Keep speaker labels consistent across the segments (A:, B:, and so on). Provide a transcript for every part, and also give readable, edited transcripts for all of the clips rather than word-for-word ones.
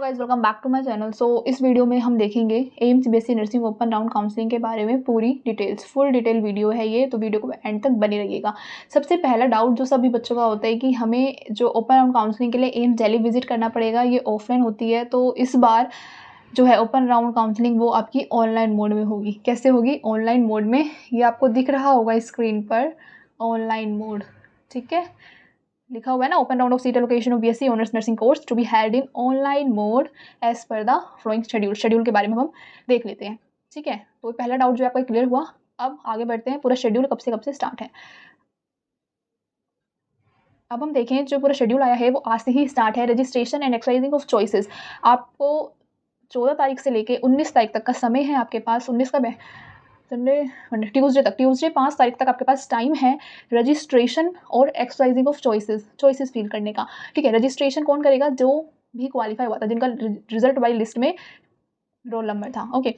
A: Guys, welcome back to my channel. So इस video में हम देखेंगे AIIMS BSc nursing open round counselling के बारे में पूरी डिटेल्स। फुल डिटेल वीडियो है ये, तो वीडियो को एंड तक बनी रहिएगा। सबसे पहला डाउट जो सभी बच्चों का होता है कि हमें जो ओपन राउंड काउंसलिंग के लिए एम्स दिल्ली विजिट करना पड़ेगा, ये ऑफलाइन होती है। तो इस बार जो है ओपन राउंड काउंसलिंग वो आपकी ऑनलाइन मोड में होगी। कैसे होगी? ऑनलाइन मोड में। ये आपको दिख रहा होगा स्क्रीन पर, ऑनलाइन मोड। ठीक है, लिखा हुआ है ना, open round of seat allocation of BSc honours nursing course to be held in online mode as per the following schedule. Schedule के बारे में हम देख लेते हैं। ठीक है, तो पहला डाउट जो आपका क्लियर हुआ। अब आगे बढ़ते हैं, पूरा शेड्यूल कब से स्टार्ट है। अब हम देखें, जो पूरा शेड्यूल आया है वो आज से ही स्टार्ट है। Registration and exercising of choices आपको 14 तारीख से लेके 19 तारीख तक का समय है आपके पास। 19 का संडे मंडे ट्यूसडे तक, ट्यूसडे 5 तारीख तक आपके पास टाइम है रजिस्ट्रेशन और एक्सरसाइजिंग ऑफ चॉइसेस फिल करने का। ठीक है, रजिस्ट्रेशन कौन करेगा? जो भी क्वालिफाई हुआ था, जिनका रिजल्ट वाली लिस्ट में रोल नंबर था। ओके,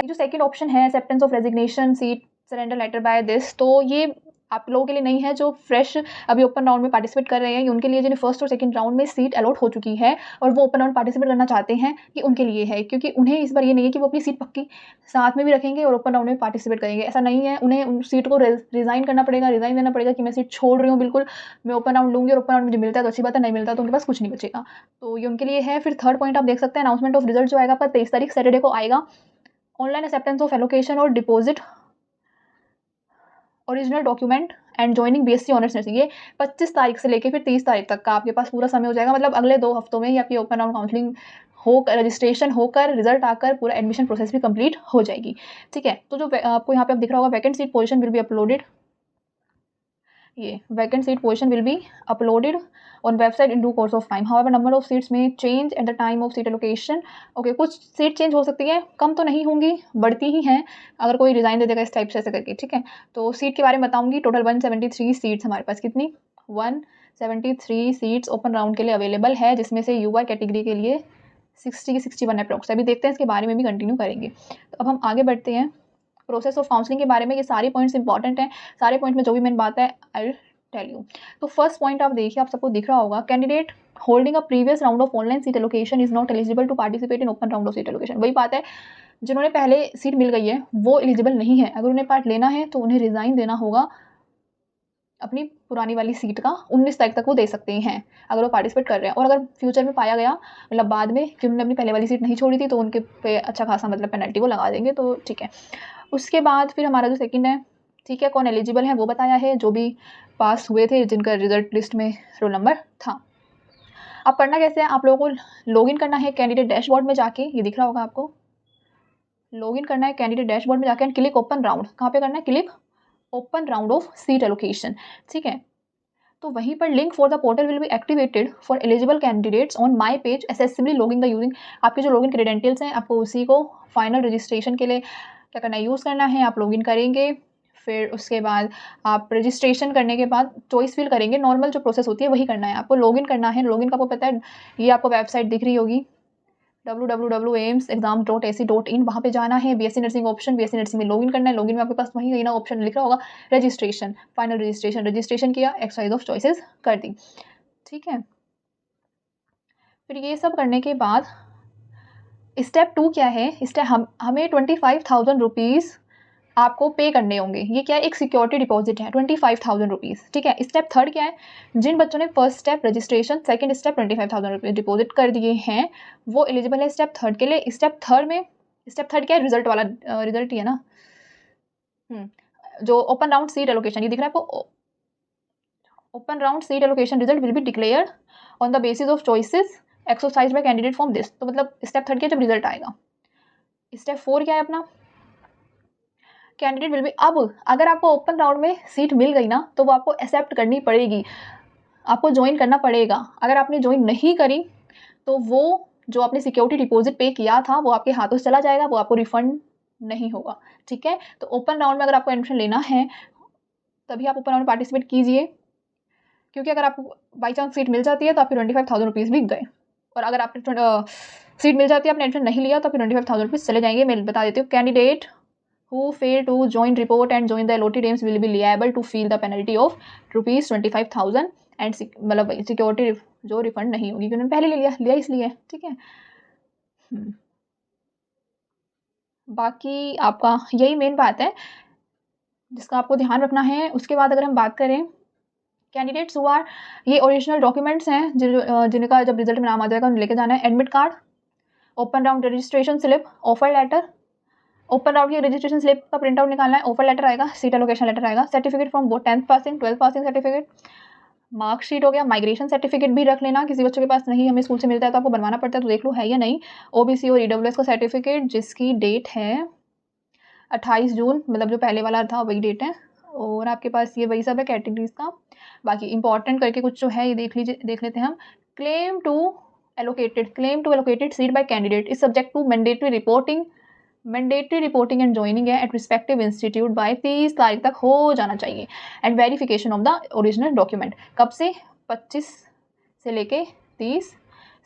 A: जो सेकंड ऑप्शन है acceptance of resignation seat surrender letter by this, तो ये आप लोगों के लिए नहीं है जो फ्रेश अभी ओपन राउंड में पार्टिसिपेट कर रहे हैं। उनके लिए जिन्हें फर्स्ट और सेकंड राउंड में सीट अलॉट हो चुकी है और वो ओपन राउंड पार्टिसिपेट करना चाहते हैं, कि उनके लिए है। क्योंकि उन्हें इस बार ये नहीं है कि वो अपनी सीट पक्की साथ में भी रखेंगे और ओपन राउंड में पार्टिसिपेट करेंगे। ऐसा नहीं है, उन्हें उन सीट को रिजाइन करना पड़ेगा, रिजाइन देना पड़ेगा कि मैं सीट छोड़ रही हूँ बिल्कुल, मैं ओपन राउंड लूँगी और ओपन राउंड मुझे मिलता है तो अच्छी बात है, नहीं मिलता तो उनके पास कुछ नहीं बचेगा। तो ये उनके लिए है। फिर थर्ड पॉइंट आप देख सकते हैं, अनाउंसमेंट ऑफ रिजल्ट जो आएगा पर 23 तारीख सैटरडे को आएगा। ऑनलाइन एक्सेप्टेंस ऑफ एलोकेशन और deposit original document and joining BSc honours nursing, ये 25 तारीख से लेके फिर 30 तारीख तक का आपके पास पूरा समय हो जाएगा। मतलब अगले 2 हफ्तों में ही आपकी ओपन राउंड काउंसलिंग होकर, रजिस्ट्रेशन होकर, रिजल्ट आकर पूरा एडमिशन प्रोसेस भी कंप्लीट हो जाएगी। ठीक है, तो जो आपको यहाँ पे आप दिख रहा होगा vacant seat position will be uploaded, ये vacant seat position will be uploaded on website in due course of time. However number of seats में change at the time of seat allocation. Okay, कुछ seat change हो सकती है, कम तो नहीं होंगी, बढ़ती ही हैं अगर कोई रिजाइन दे देगा इस टाइप से ऐसे करके। ठीक है, तो सीट के बारे में बताऊंगी। टोटल 173 सीट्स हमारे पास, कितनी? 173 सीट्स ओपन राउंड के लिए अवेलेबल है, जिसमें से यूआर कैटेगरी के लिए 60 की 61 अप्रॉक्स। अभी देखते हैं, इसके बारे में भी कंटिन्यू करेंगे। तो अब हम आगे बढ़ते हैं प्रोसेस ऑफ काउंसलिंग के बारे में। ये सारे पॉइंट्स इंपॉर्टेंट हैं, सारे पॉइंट में जो भी मेन बात है आई विल टेल यू। तो फर्स्ट पॉइंट आप देखिए, आप सबको दिख रहा होगा, candidate holding a previous round of online seat allocation is not eligible to participate in open round of seat allocation. वही बात है, जिन्होंने पहले सीट मिल गई है वो एलिजिबल नहीं है। अगर उन्हें पार्ट लेना है तो उन्हें रिजाइन देना होगा अपनी पुरानी वाली सीट का। 19 तारीख तक वो दे सकते हैं अगर वो पार्टिसिपेट कर रहे हैं। और अगर फ्यूचर में पाया गया, मतलब बाद में कि उन्होंने अपनी पहले वाली सीट नहीं छोड़ी थी, तो उनके पे अच्छा खासा मतलब पेनल्टी वो लगा देंगे। तो ठीक है, उसके बाद फिर हमारा जो सेकंड है, ठीक है, कौन एलिजिबल है वो बताया है, जो भी पास हुए थे, जिनका रिजल्ट लिस्ट में रोल नंबर था। अब करना कैसे है, आप लोगों को लॉगिन करना है कैंडिडेट डैशबोर्ड में जाके, ये दिख रहा होगा आपको, लॉगिन करना है कैंडिडेट डैशबोर्ड में जाके एंड क्लिक ओपन राउंड। कहाँ पे करना है? Click open round of seat allocation. ठीक है, तो वहीं पर link for the portal will be activated for eligible candidates on my page accessibly logging the using. आपके जो लॉगिन क्रेडेंशियल्स हैं, आपको उसी को फाइनल रजिस्ट्रेशन के लिए क्या करना है? यूज़ करना है। आप लॉगिन करेंगे, फिर उसके बाद आप रजिस्ट्रेशन करने के बाद चॉइस फिल करेंगे। नॉर्मल जो प्रोसेस होती है वही करना है, आपको लॉगिन करना है। लॉगिन का आपको पता है, ये आपको वेबसाइट दिख रही होगी www.aimsexam.ac.in, वहाँ पे जाना है, BSc nursing option, BSc nursing में लॉगिन करना है। लॉगिन में आपके पास वही कहीं ना ऑप्शन लिख रहा होगा रजिस्ट्रेशन, फाइनल रजिस्ट्रेशन। रजिस्ट्रेशन किया, एक्सरसाइज ऑफ चॉइसेस कर दी। ठीक है, फिर ये सब करने के बाद स्टेप 2 क्या है? स्टेप हमें 25,000 रुपीज़ आपको पे करने होंगे। ये क्या है? एक सिक्योरिटी डिपॉजिट है, 25,000 रुपीज़। ठीक है, स्टेप थर्ड क्या है? जिन बच्चों ने first step registration, second step 25,000 rupees deposit कर दिए हैं, वो एलिजिबल है स्टेप थर्ड के लिए। स्टेप थर्ड क्या है? रिजल्ट वाला, रिजल्ट ही है ना। जो ओपन राउंड सीट एलोकेशन, ये दिख रहा है आपको, open round seat allocation result will be declared on the basis of choices exercise by candidate from this. तो मतलब स्टेप थर्ड क्या, जब रिजल्ट आएगा। स्टेप 4 क्या है अपना? कैंडिडेट विल बी, अब अगर आपको ओपन राउंड में सीट मिल गई ना, तो वो आपको एक्सेप्ट करनी पड़ेगी, आपको ज्वाइन करना पड़ेगा। अगर आपने ज्वाइन नहीं करी तो वो जो आपने सिक्योरिटी डिपॉजिट पे किया था वो आपके हाथों से चला जाएगा, वो आपको रिफंड नहीं होगा। ठीक है, तो ओपन राउंड में अगर आपको एडमिशन लेना है तभी आप ओपन राउंड में पार्टिसिपेट कीजिए, क्योंकि अगर आपको बाई चांस सीट मिल जाती है तो आपके 25,000 रुपीज़ भी गए। और अगर आपने सीट मिल जाती है, आपने एडमिशन नहीं लिया, तो फिर 25,000 रुपीज़ चले जाएंगे। मैं बता देती हूँ, candidate who fail to join report and join the allotted aims will be liable to feel the penalty of ₹25,000 and मतलब सिक्योरिटी जो रिफंड नहीं होगी, क्योंकि उन्होंने पहले ले लिया इसलिए। ठीक है, बाकी आपका यही मेन बात है जिसका आपको ध्यान रखना है। उसके बाद अगर हम बात करें कैंडिडेट्स हु आर, ये ओरिजिनल डॉक्यूमेंट्स हैं जिनका जब रिजल्ट में नाम आ जाएगा उन्हें लेके जाना है। Admit card, open round registration slip, offer letter, open round की रजिस्ट्रेशन स्लिप का प्रिंट आउट निकालना है, ऑफर लेटर आएगा, सीट एलोकेशन लेटर आएगा, certificate from both 10th passing 12th passing certificate, marksheet हो गया, माइग्रेशन सर्टिफिकेट भी रख लेना, किसी बच्चों के पास नहीं हमें स्कूल से मिलता है तो आपको बनवाना पड़ता है तो देख लो है या नहीं। ओबीसी और ईडब्ल्यूएस का सर्टिफिकेट जिसकी डेट है 28 जून, मतलब जो पहले वाला था वही डेट है। और आपके पास ये वही सब है कैटेगरीज का। बाकी इंपॉर्टेंट करके कुछ जो है ये देख लेते हैं हम। Claim to allocated seat by candidate is subject to mandatory reporting and joining है एट रिस्पेक्टिव इंस्टीट्यूट बाय 30 तारीख तक हो जाना चाहिए। And verification of the original document कब से, 25 से लेके 30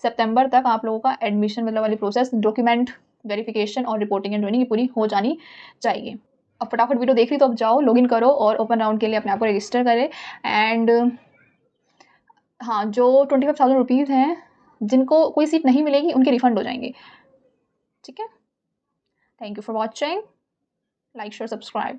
A: सितंबर तक आप लोगों का एडमिशन मतलब वाली प्रोसेस, डॉक्यूमेंट वेरिफिकेशन और रिपोर्टिंग एंड ज्वाइनिंग पूरी हो जानी चाहिए। अब फटाफट वीडियो देख ली तो अब जाओ लॉगिन करो और ओपन राउंड के लिए अपने आप को रजिस्टर करें। एंड हाँ, जो 25,000 रुपीज़ हैं जिनको कोई सीट नहीं मिलेगी उनके रिफंड हो जाएंगे। ठीक है, thank you for watching, like share subscribe.